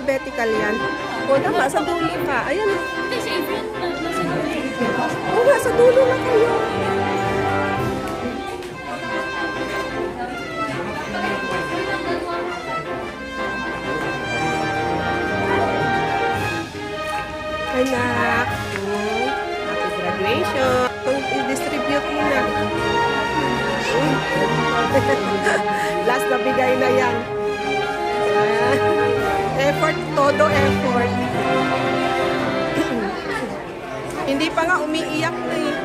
alphabetical yan. O, tama, sa dulo ka. Ayan. O nga, sa dulo na kayo. Anak, happy graduation. I-distribute mo na. Last na bigay na yan. Effort, todo effort. Hindi pa nga umiiyak na eh.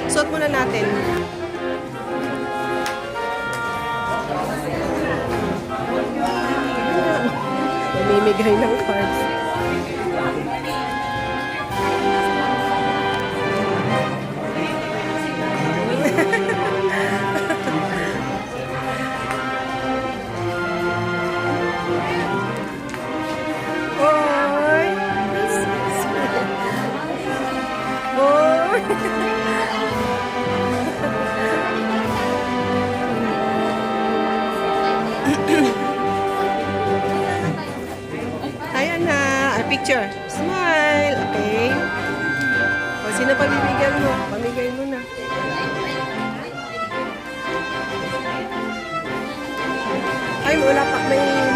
Suot muna natin. Namimigay ng cards. Oy! Oy! Ayan na. Picture. Smile. Okay. O, sino pamimigyan mo? Pamigay mo na. Ay, wala pa.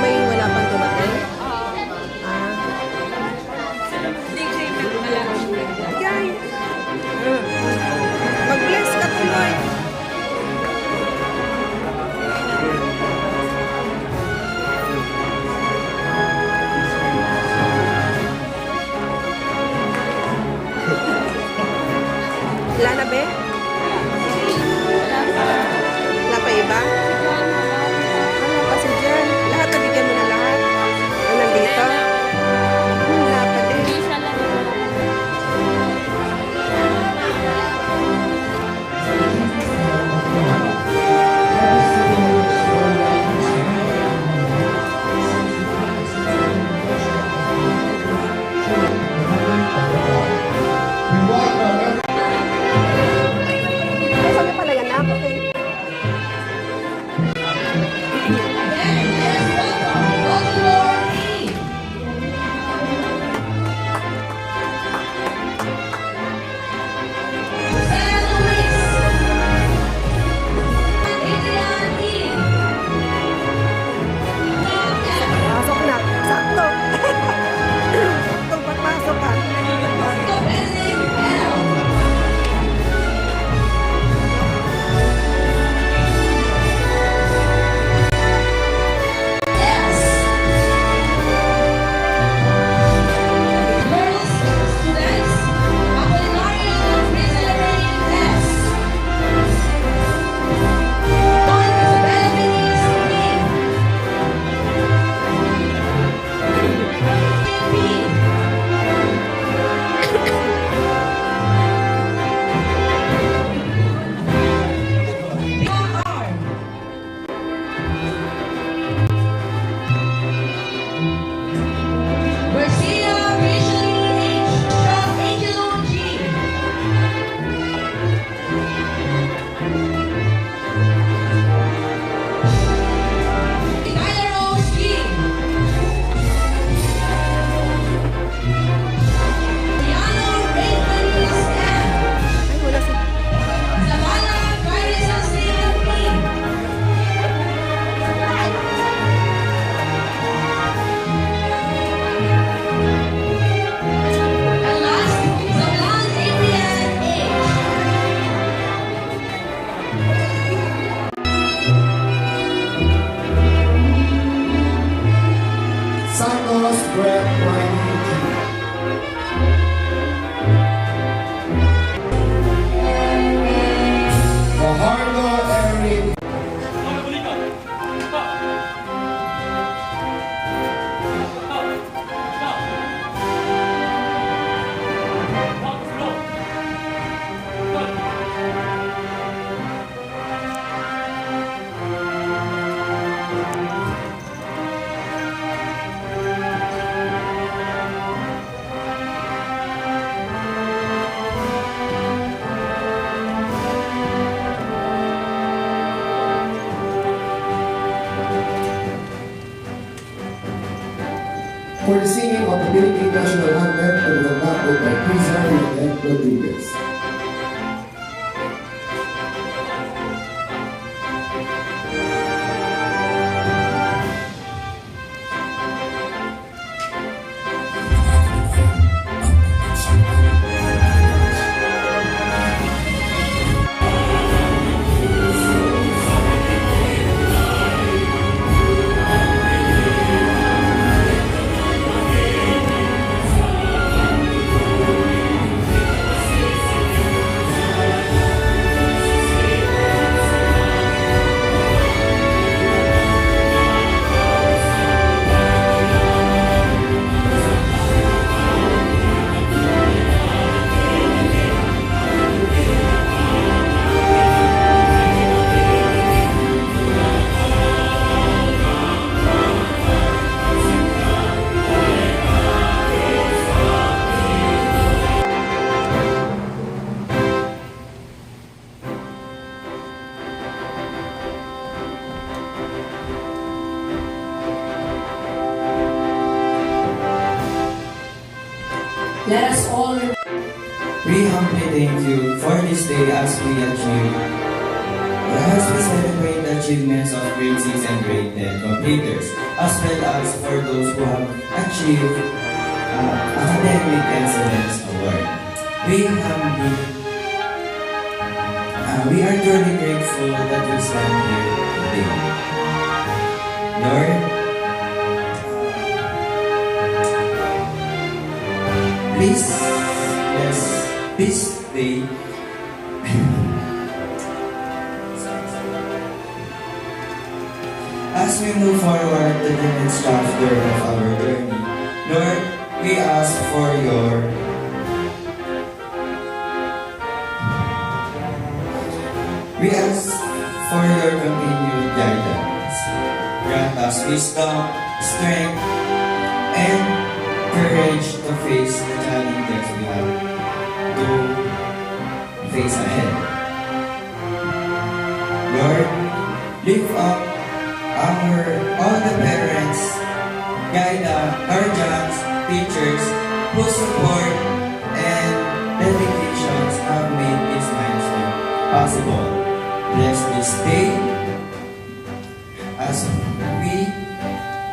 May wala pang dumating? Ah. Bigay. Mag-bless ka tuloy. Wala na, be? Wala pa iba? Ano pa si Jan? Lahat na for the singing of the Philippine National Anthem to be conducted by Prisa Rinette Rodriguez. Let us all We humbly thank you for this day as we achieve. As we celebrate the achievements of grade 6 and grade 10 completers, as well as for those who have achieved academic excellence award. We are truly grateful that we stand here today. Lord, please bless this day. As we move forward to the next chapter of our journey, Lord, we ask for your continued guidance. Grant us wisdom, strength, and courage to face the challenges we have to face ahead. Lord, lift up all the parents, guardians, teachers who support and dedications have made this milestone possible. Bless this day as we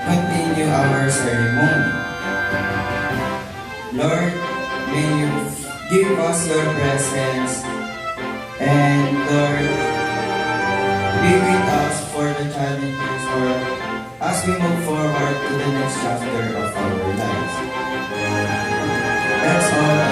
continue our ceremony. Lord, may you give us your presence, and Lord, be with us for the challenges or as we move forward to the next chapter of our lives. That's all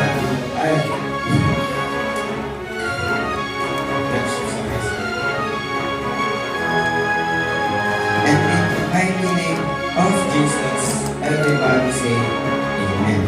And in the mighty name of Jesus, everybody say Amen.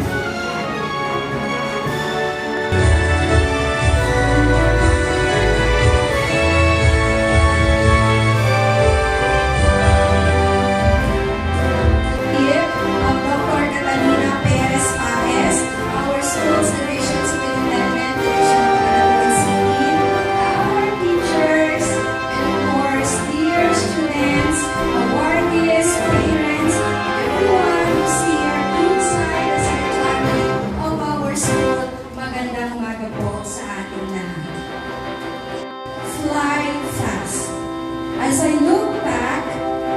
As I look back,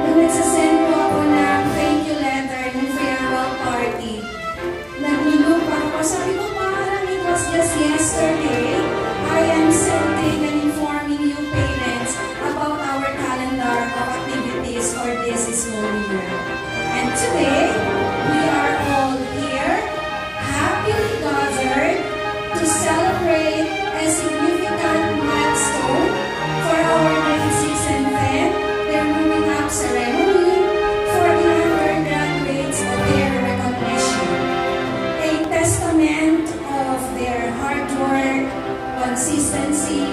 nung nagsasend ko ako ng thank you letter ng farewell party, nag-look back ako, sabi ko parang it was just yesterday, I am sending and informing you parents about our calendar of activities for this school year. And today, we are all here, happily gathered to celebrate a significant milestone for our grade 6 and 10, their moving up ceremony for the undergraduates of their recognition. A testament of their hard work, consistency,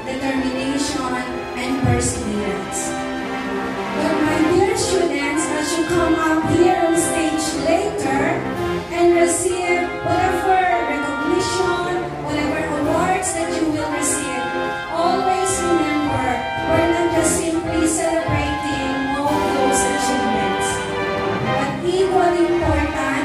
determination, and perseverance. But my dear students, as you come up here on stage later and receive whatever recognition, whatever awards that you will receive, always remember, we're not just simply celebrating all those achievements, but equally important,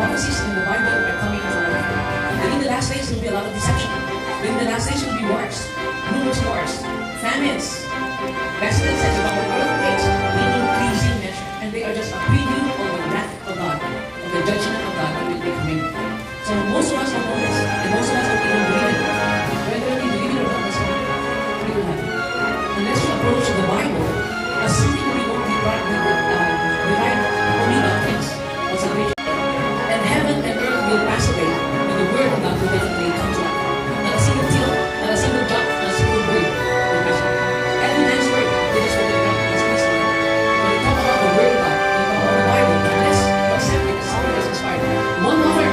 prophecies in the Bible are coming to life. And in the last days, there will be a lot of deception. But in the last days, there will be wars, rumors of wars, famines, pestilences, about earthquakes in increasing measure. And they are just a preview of the wrath of God, of the judgment of God that will be coming. So most of us don't know this, and most of us don't even believe it. Whether we believe it or not, that's not we don't have it. Unless you approach the Bible as something we won't be right with the right only doctrines of salvation. And heaven and earth will pass away, but the word of God will definitely come to life. Not a single teal, not a single drop, not a single word will pass away. Every man's word, they just will come as peace. When we talk about the word of God, we talk about the Bible, unless you accept it as something that's inspired. One author,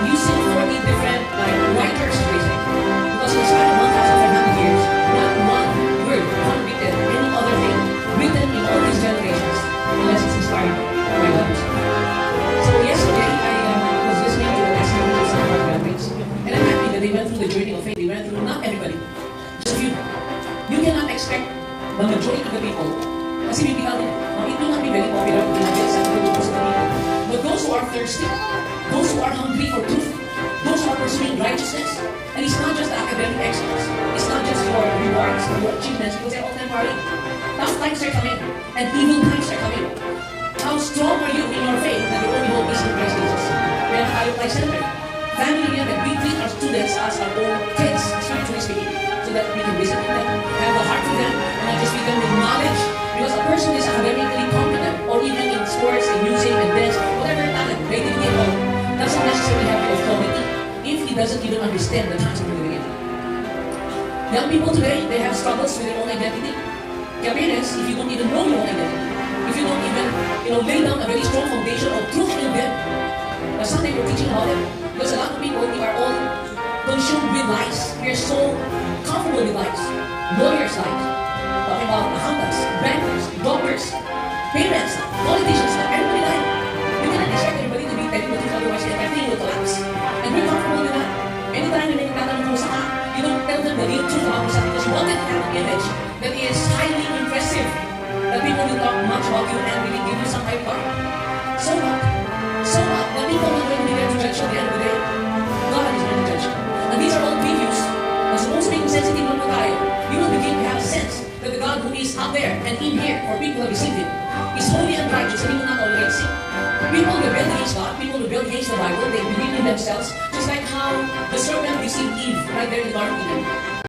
using 40 different writers, basically, because in the span of 1,500 years, not one word contradicted any other thing written in all these generations, unless it's inspired by God. So yesterday, I was listening to a lesson with some of our graduates, and I'm happy that they went through the journey of faith. They went through, not everybody, just a few. You cannot expect the majority of the people, kasi may it will not be very popular, it will not be acceptable to most of the people. But those who are thirsty, those who are hungry for truth, those who are pursuing righteousness, and it's not just academic excellence, it's not just your rewards or your achievements, because they're all temporary. Tough times are coming, and evil times are coming. How strong are you in your faith that your only hope is in Christ Jesus? Kaya tayo tayo center. Family here that we treat our students as our own kids, spiritually speaking, so that we can visit them, have the heart for them, and not just feed them with knowledge. Because a person is academically competent, or even in sports, in music, and dance, whatever talent, creativity and all, doesn't necessarily have the authority if he doesn't even understand the times we're living in. Young people today, they have struggles with their own identity. Kaya parents, if you don't even know your own identity, if you don't even lay down a very strong foundation of truth in them, that's something we're teaching about it. Because a lot of people, we are all consumed with lies. We are so comfortable with lies. Lawyers' lies. Talking about accountants, bankers, doctors, parents, politicians, everybody lying. You cannot expect everybody to be telling the truth, otherwise everything will collapse. And we're comfortable with that. Anytime you make a tatanong kung saan, you don't tell them the real truth about yourself because you want them to have an image that is highly impressive. That people will talk much about you and really give you some high regard. So what? So what? The people are going to be there to judge at the end of the day. God is going to judge. And these are all previews. As most being sensitive naman tayo, you will begin to have a sense that the God who is out there and in here for people who have received Him is holy and righteous and He will not tolerate sin. People rebel against God, people rebel against the Bible, they believe in themselves, just like how the serpent deceived Eve right there in the Garden of Eden.